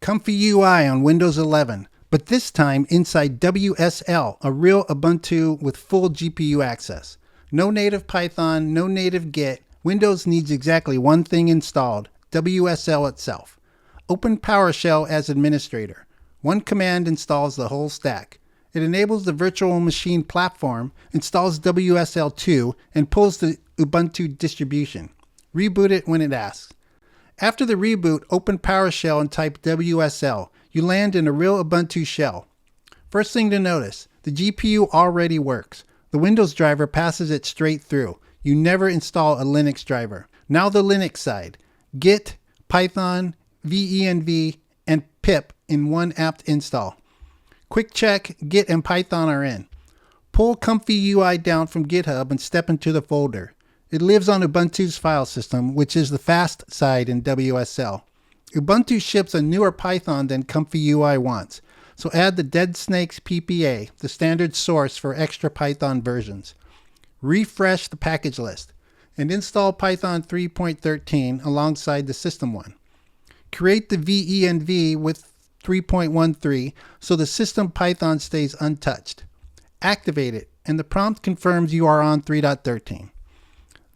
ComfyUI on Windows 11, but this time inside WSL, a real Ubuntu with full GPU access. No native Python, no native Git. Windows needs exactly one thing installed, WSL itself. Open PowerShell as administrator. One command installs the whole stack. It enables the virtual machine platform, installs WSL2, and pulls the Ubuntu distribution. Reboot it when it asks. After the reboot, open PowerShell and type WSL. You land in a real Ubuntu shell. First thing to notice, the GPU already works. The Windows driver passes it straight through. You never install a Linux driver. Now the Linux side. Git, Python, venv, and pip in one apt install. Quick check, Git and Python are in. Pull ComfyUI down from GitHub and step into the folder. It lives on Ubuntu's file system, which is the fast side in WSL. Ubuntu ships a newer Python than ComfyUI wants, so add the deadsnakes PPA, the standard source for extra Python versions. Refresh the package list, and install Python 3.13 alongside the system one. Create the venv with 3.13 so the system Python stays untouched. Activate it, and the prompt confirms you are on 3.13.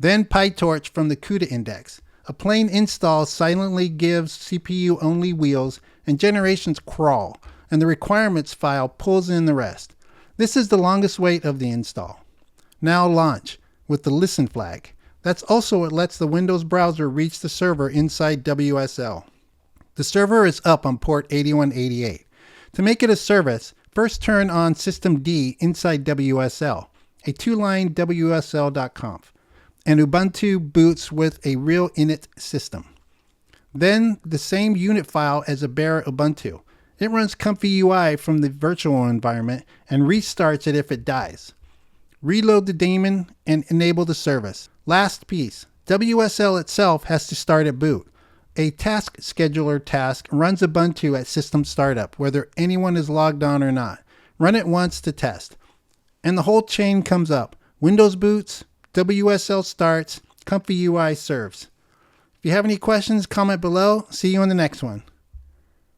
Then PyTorch from the CUDA index. A plain install silently gives CPU-only wheels and generations crawl, and the requirements file pulls in the rest. This is the longest wait of the install. Now launch with the listen flag. That's also what lets the Windows browser reach the server inside WSL. The server is up on port 8188. To make it a service, first turn on systemd inside WSL, a two-line wsl.conf, and Ubuntu boots with a real init system. Then the same unit file as a bare Ubuntu. It runs ComfyUI from the virtual environment and restarts it if it dies. Reload the daemon and enable the service. Last piece, WSL itself has to start at boot. A task scheduler task runs Ubuntu at system startup, whether anyone is logged on or not. Run it once to test. And the whole chain comes up. Windows boots, WSL starts, ComfyUI serves. If you have any questions, comment below. See you in the next one.